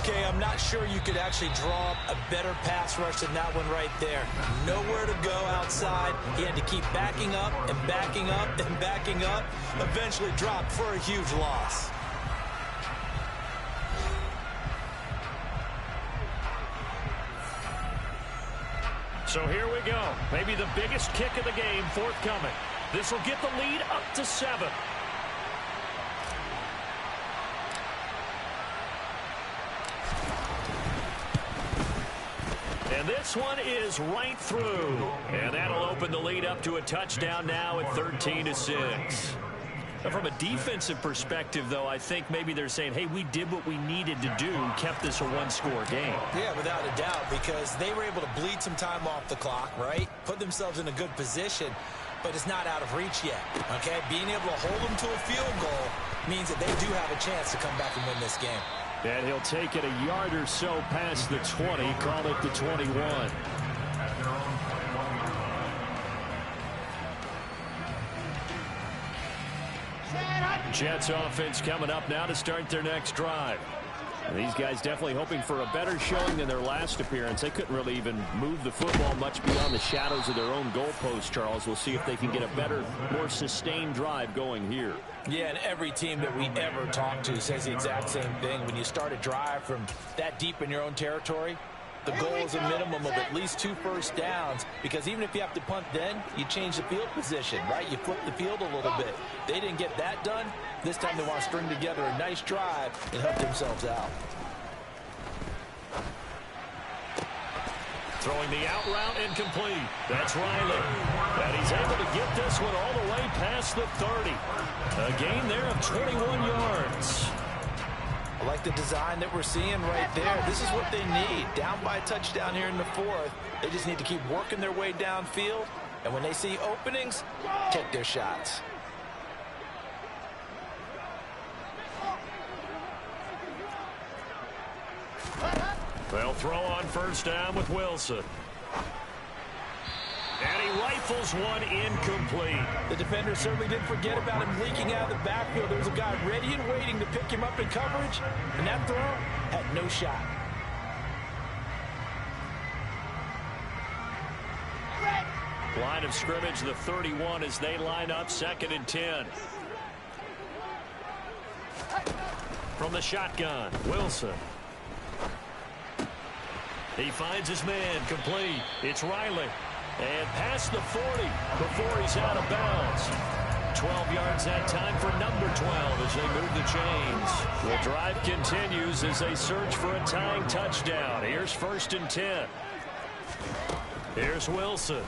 Okay, I'm not sure you could actually draw up a better pass rush than that one right there. Nowhere to go outside. He had to keep backing up and backing up and backing up. Eventually dropped for a huge loss. So here we go. Maybe the biggest kick of the game forthcoming. This will get the lead up to 7. And this one is right through. And that'll open the lead up to a touchdown now at 13-6. From a defensive perspective, though, I think maybe they're saying, hey, we did what we needed to do, kept this a one-score game. Yeah, without a doubt, because they were able to bleed some time off the clock, right? Put themselves in a good position, but it's not out of reach yet, okay? Being able to hold them to a field goal means that they do have a chance to come back and win this game. And he'll take it a yard or so past the 20, call it the 21. Jets offense coming up now to start their next drive. And these guys definitely hoping for a better showing than their last appearance. They couldn't really even move the football much beyond the shadows of their own goalpost, Charles. We'll see if they can get a better, more sustained drive going here. Yeah, and every team that we ever talk to says the exact same thing. When you start a drive from that deep in your own territory, the goal is a minimum of at least 2 first downs, because even if you have to punt then, you change the field position, right? You flip the field a little bit. They didn't get that done. This time they want to string together a nice drive and help themselves out. Throwing the out route incomplete. That's Riley. And he's able to get this one all the way past the 30. A gain there of 21 yards. I like the design that we're seeing right there. This is what they need. Down by a touchdown here in the 4th. They just need to keep working their way downfield. And when they see openings, take their shots. They'll throw on first down with Wilson. And he rifles one incomplete. The defender certainly didn't forget about him leaking out of the backfield. There was a guy ready and waiting to pick him up in coverage, and that throw had no shot. Line of scrimmage, the 31, as they line up 2nd and 10. From the shotgun, Wilson. He finds his man, complete. It's Riley. And past the 40 before he's out of bounds. 12 yards that time for number 12 as they move the chains. The drive continues as they search for a tying touchdown. Here's 1st and 10. Here's Wilson.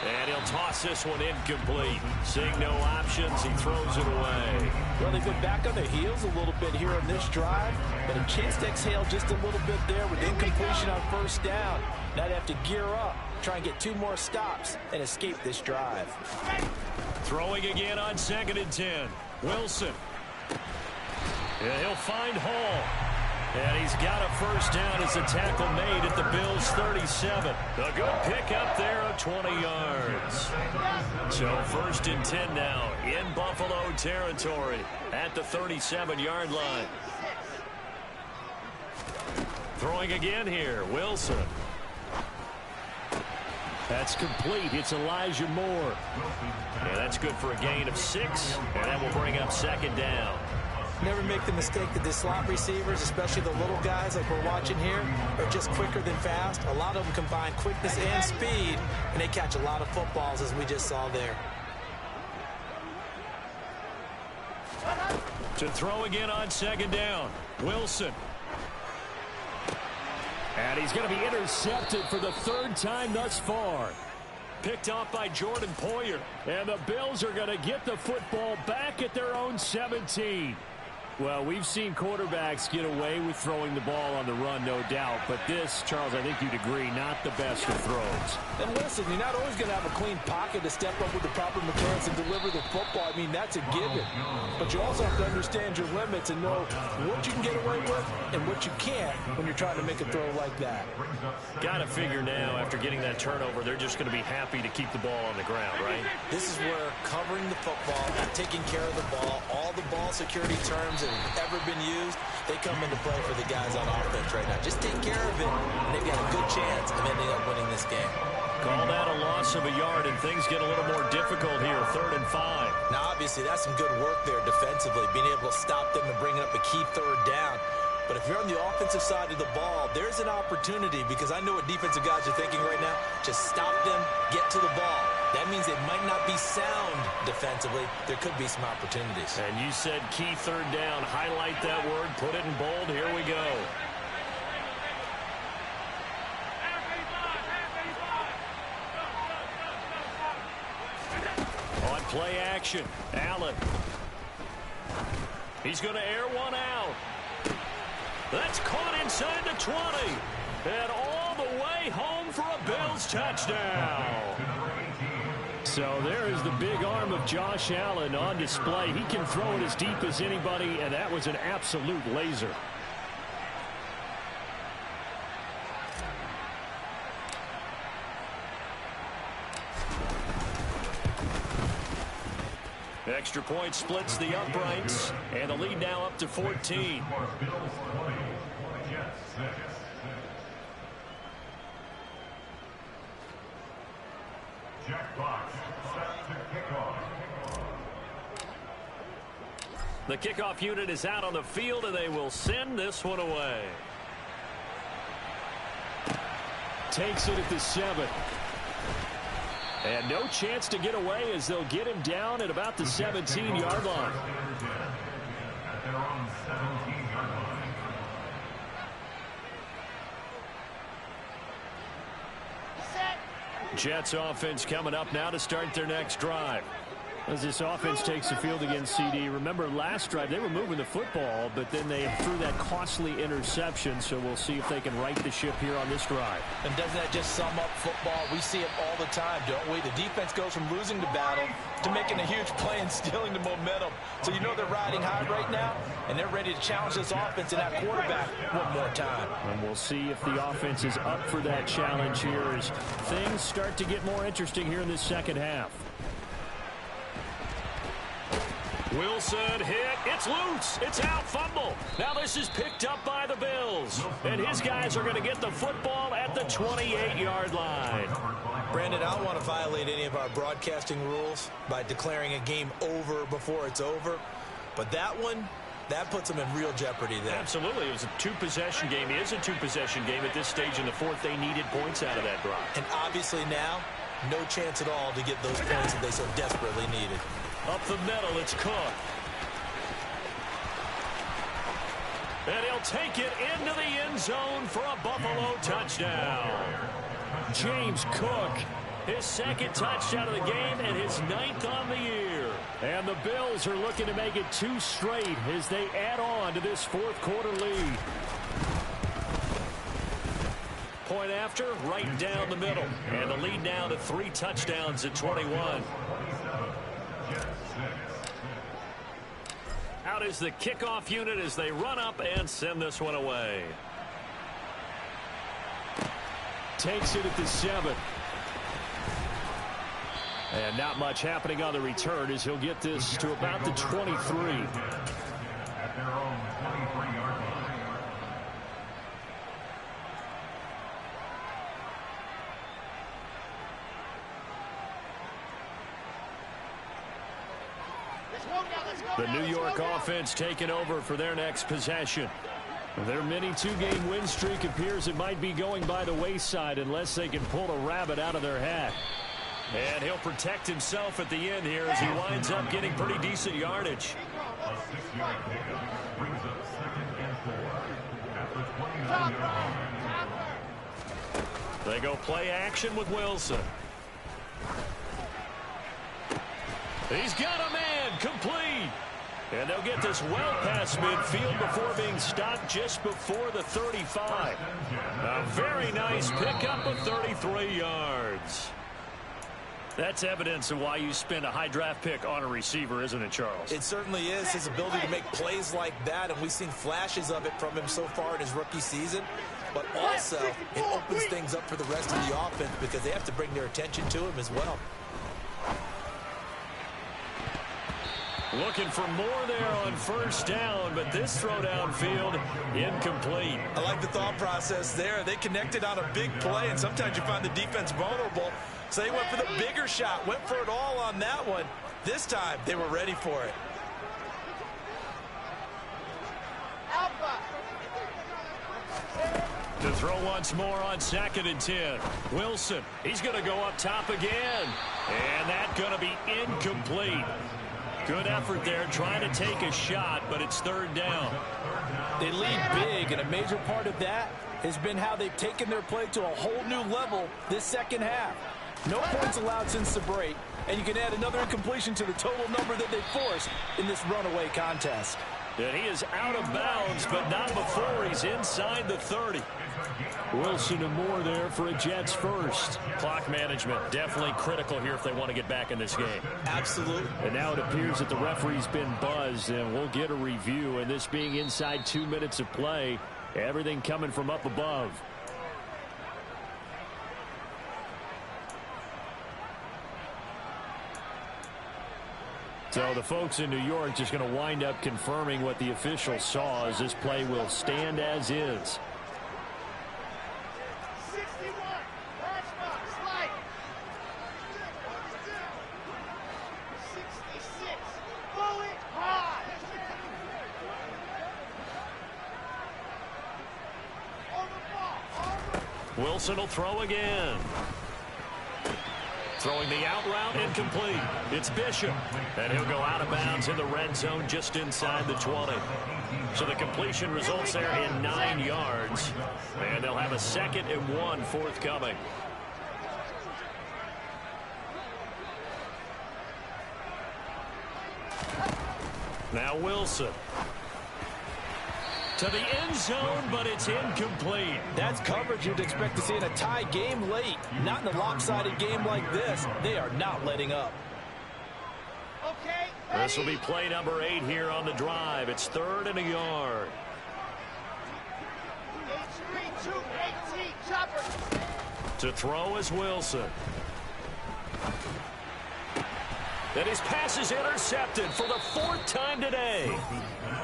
And he'll toss this one incomplete. Seeing no options, he throws it away. Well, they've been back on their heels a little bit here on this drive, but a chance to exhale just a little bit there with incompletion on first down. Now they have to gear up, try and get 2 more stops, and escape this drive. Throwing again on 2nd and 10. Wilson. And he'll find Hall. And he's got a first down as the tackle made at the Bills' 37. A good pickup there of 20 yards. So 1st and 10 now in Buffalo territory at the 37-yard line. Throwing again here, Wilson. That's complete. It's Elijah Moore. And that's good for a gain of 6. And that will bring up 2nd down. Never make the mistake that the slot receivers, especially the little guys like we're watching here, are just quicker than fast. A lot of them combine quickness and speed, and they catch a lot of footballs, as we just saw there. To throw again on 2nd down, Wilson. And he's going to be intercepted for the 3rd time thus far. Picked off by Jordan Poyer. And the Bills are going to get the football back at their own 17. Well, we've seen quarterbacks get away with throwing the ball on the run, no doubt. But this, Charles, I think you'd agree, not the best of throws. And listen, you're not always going to have a clean pocket to step up with the proper mechanics and deliver the football. I mean, that's a given. But you also have to understand your limits and know what you can get away with and what you can't when you're trying to make a throw like that. Got to figure now, after getting that turnover, they're just going to be happy to keep the ball on the ground, right? This is where covering the football, taking care of the ball, all the ball security terms that have ever been used, they come into play for the guys on offense right now. Just take care of it, and they've got a good chance of ending up winning this game. Call that a loss of a yard, and things get a little more difficult here, 3rd and 5. Now, obviously, that's some good work there defensively, being able to stop them and bringing up a key 3rd down. But if you're on the offensive side of the ball, there's an opportunity, because I know what defensive guys are thinking right now. Just stop them, get to the ball. That means they might not be sound defensively. There could be some opportunities. And you said key 3rd down. Highlight that word. Put it in bold. Here we go. On play action, Allen. He's going to air one out. That's caught inside the 20. And all the way home for a Bills touchdown. So there is the big arm of Josh Allen on display. He can throw it as deep as anybody, and that was an absolute laser. Extra point splits the uprights, and the lead now up to 14. The kickoff unit is out on the field, and they will send this one away. Takes it at the 7. And no chance to get away as they'll get him down at about the 17-yard line. Jets offense coming up now to start their next drive. As this offense takes the field against CD. Remember, last drive they were moving the football, but then they threw that costly interception, so we'll see if they can right the ship here on this drive. And doesn't that just sum up football? We see it all the time, don't we? The defense goes from losing the battle to making a huge play and stealing the momentum. So you know they're riding high right now, and they're ready to challenge this offense and that quarterback one more time. And we'll see if the offense is up for that challenge here as things start to get more interesting here in this second half. Wilson hit. It's loose. It's out. Fumble. Now this is picked up by the Bills. And his guys are going to get the football at the 28-yard line. Brandon, I don't want to violate any of our broadcasting rules by declaring a game over before it's over. But that one, that puts them in real jeopardy there. Absolutely. It was a two-possession game. It is a two-possession game at this stage in the fourth. They needed points out of that drive. And obviously now, no chance at all to get those points that they so desperately needed. Up the middle, it's Cook. And he'll take it into the end zone for a Buffalo touchdown. James Cook, his second touchdown of the game and his 9th on the year. And the Bills are looking to make it 2 straight as they add on to this fourth quarter lead. Point after, right down the middle. And the lead now to 3 touchdowns at 21. Out is the kickoff unit as they run up and send this one away. Takes it at the 7. And not much happening on the return as he'll get this to about the 23. At their own 23-yard line. The New York offense taking over for their next possession. Their mini 2-game win streak appears it might be going by the wayside unless they can pull a rabbit out of their hat. And he'll protect himself at the end here as he winds up getting pretty decent yardage. A 6-yard pickup brings up 2nd and 4 at the 29-yard line. They go play action with Wilson. He's got a man complete. And they'll get this well past midfield before being stopped just before the 35. A very nice pickup of 33 yards. That's evidence of why you spend a high draft pick on a receiver, isn't it, Charles? It certainly is. His ability to make plays like that, and we've seen flashes of it from him so far in his rookie season. But also, it opens things up for the rest of the offense because they have to bring their attention to him as well. Looking for more there on first down, but this throw downfield incomplete. I like the thought process there. They connected on a big play, and sometimes you find the defense vulnerable. So they went for the bigger shot, went for it all on that one. This time, they were ready for it. To throw once more on 2nd and 10. Wilson, he's going to go up top again. And that's going to be incomplete. Good effort there, trying to take a shot, but it's 3rd down. They lead big, and a major part of that has been how they've taken their play to a whole new level this second half. No points allowed since the break, and you can add another incompletion to the total number that they forced in this runaway contest. And he is out of bounds, but not before he's inside the 30. Wilson and Moore there for a Jets first. Clock management definitely critical here if they want to get back in this game. Absolutely. And now it appears that the referee's been buzzed, and we'll get a review. And this being inside 2 minutes of play, everything coming from up above. So the folks in New York just going to wind up confirming what the official saw, as this play will stand as is. 61, flashback, slide. 66, pull it hard. On the ball, Wilson will throw again. Throwing the out route, incomplete. It's Bishop, and he'll go out of bounds in the red zone just inside the 20. So the completion results there in 9 yards, and they'll have a 2nd and 1 forthcoming. Now Wilson. To the end zone, but it's incomplete. That's coverage you'd expect to see in a tie game late. Not in a lopsided game like this. They are not letting up. okay. This will be play number 8 here on the drive. It's 3rd and a yard. H3, 218, chopper. To throw is Wilson. And his pass is intercepted for the 4th time today.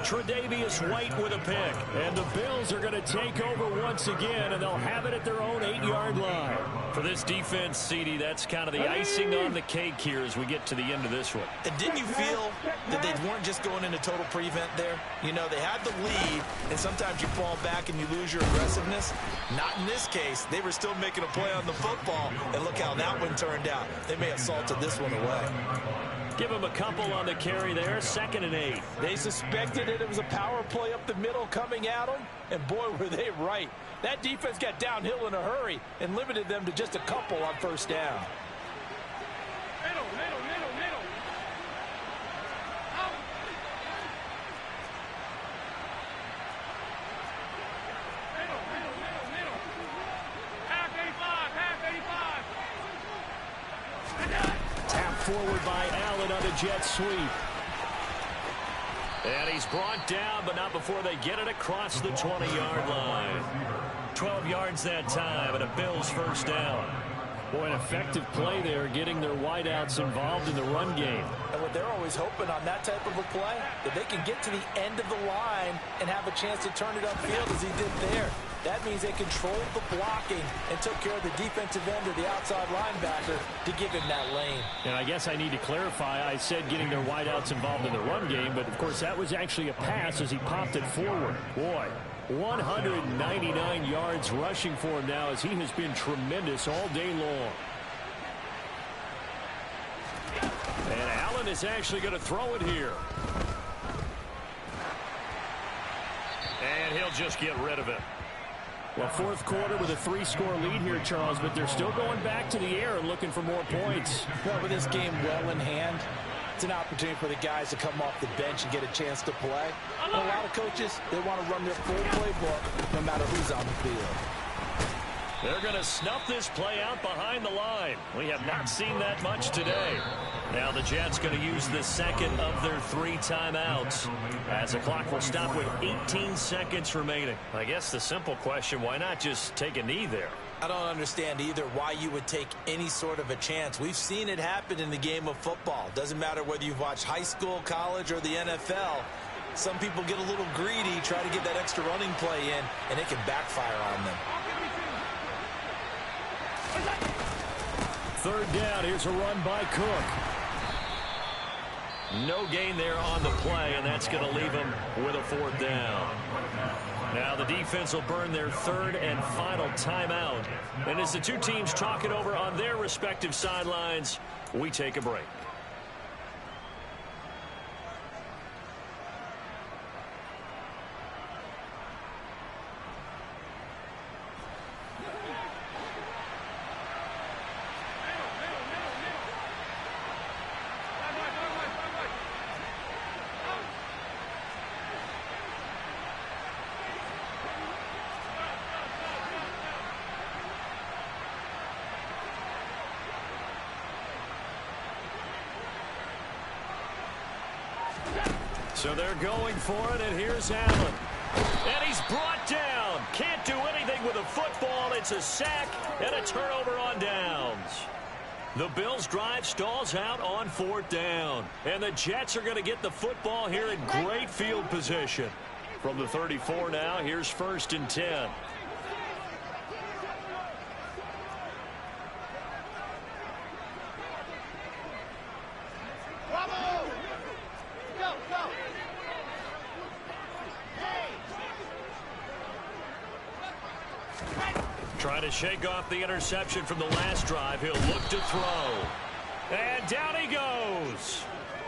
Tre'Davious White with a pick. And the Bills are going to take over once again, and they'll have it at their own 8-yard line. For this defense, CD, that's kind of the icing on the cake here as we get to the end of this one. And didn't you feel that they weren't just going into total prevent there? You know, they had the lead, and sometimes you fall back and you lose your aggressiveness. Not in this case. They were still making a play on the football, and look how that one turned out. They may have salted this one away. Give him a couple on the carry there, 2nd and 8. They suspected it was a power play up the middle coming at them, and boy, were they right. That defense got downhill in a hurry and limited them to just a couple on first down. Middle. Out. Middle. Half 85. Tap forward by Allen on the jet sweep. And he's brought down, but not before they get it across the 20-yard line. 12 yards that time, and a Bills first down. Boy, an effective play there, getting their wideouts involved in the run game. And what they're always hoping on that type of a play, that they can get to the end of the line and have a chance to turn it upfield as he did there. That means they controlled the blocking and took care of the defensive end or the outside linebacker to give him that lane. And I guess I need to clarify, I said getting their wideouts involved in the run game, but of course that was actually a pass as he popped it forward. Boy, 199 yards rushing for him now as he has been tremendous all day long. And Allen is actually going to throw it here. And he'll just get rid of it. Well, 4th quarter with a 3-score lead here, Charles, but they're still going back to the air and looking for more points. Well, with this game well in hand, It's an opportunity for the guys to come off the bench and get a chance to play. And a lot of coaches, they want to run their full playbook no matter who's on the field. They're going to snuff this play out behind the line. We have not seen that much today. Now the Jets going to use the second of their 3 timeouts as the clock will stop with 18 seconds remaining. I guess the simple question, why not just take a knee there? I don't understand either why you would take any sort of a chance. We've seen it happen in the game of football. Doesn't matter whether you've watched high school, college, or the NFL. Some people get a little greedy, try to get that extra running play in, and it can backfire on them. Third down, here's a run by Cook. No gain there on the play, and that's going to leave him with a 4th down. Now the defense will burn their 3rd and final timeout. And as the two teams talk it over on their respective sidelines, we take a break. So they're going for it, and here's Allen. And he's brought down. Can't do anything with a football. It's a sack and a turnover on downs. The Bills' drive stalls out on 4th down. And the Jets are going to get the football here in great field position. From the 34 now, here's 1st and 10. Trying to shake off the interception from the last drive. He'll look to throw. And down he goes.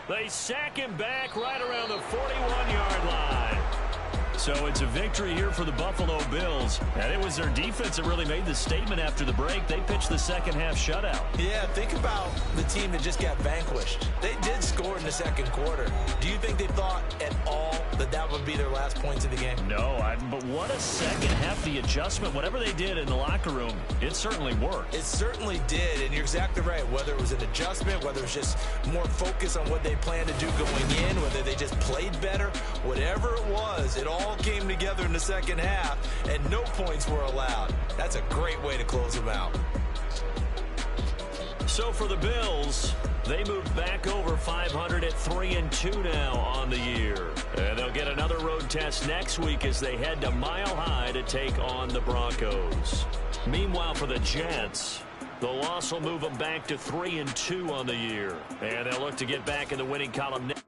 They sack him back right around the 41-yard line. So it's a victory here for the Buffalo Bills. And it was their defense that really made the statement after the break. They pitched the second-half shutout. Yeah, think about the team that just got vanquished. They did score in the second quarter. Do you think they thought at all that that would be their last points of the game? No, but what a second half, the adjustment, whatever they did in the locker room, it certainly worked. It certainly did, and you're exactly right. Whether it was an adjustment, whether it was just more focus on what they planned to do going in, whether they just played better, whatever it was, it all came together in the second half, and no points were allowed. That's a great way to close them out. So for the Bills, they move back over 500 at 3-2 now on the year. And they'll get another road test next week as they head to Mile High to take on the Broncos. Meanwhile, for the Jets, the loss will move them back to 3-2 on the year. And they'll look to get back in the winning column next.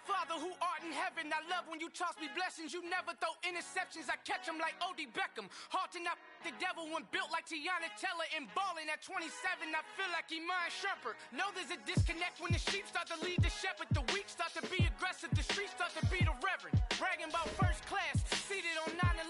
Father who art in heaven, I love when you toss me blessings. You never throw interceptions, I catch them like O.D. Beckham. Hard to not the devil when built like Tiana Teller and balling at 27. I feel like Iman Shumpert. Know there's a disconnect when the sheep start to lead the shepherd. The weak start to be aggressive, the streets start to be the reverend. Bragging about first class, seated on 9/11.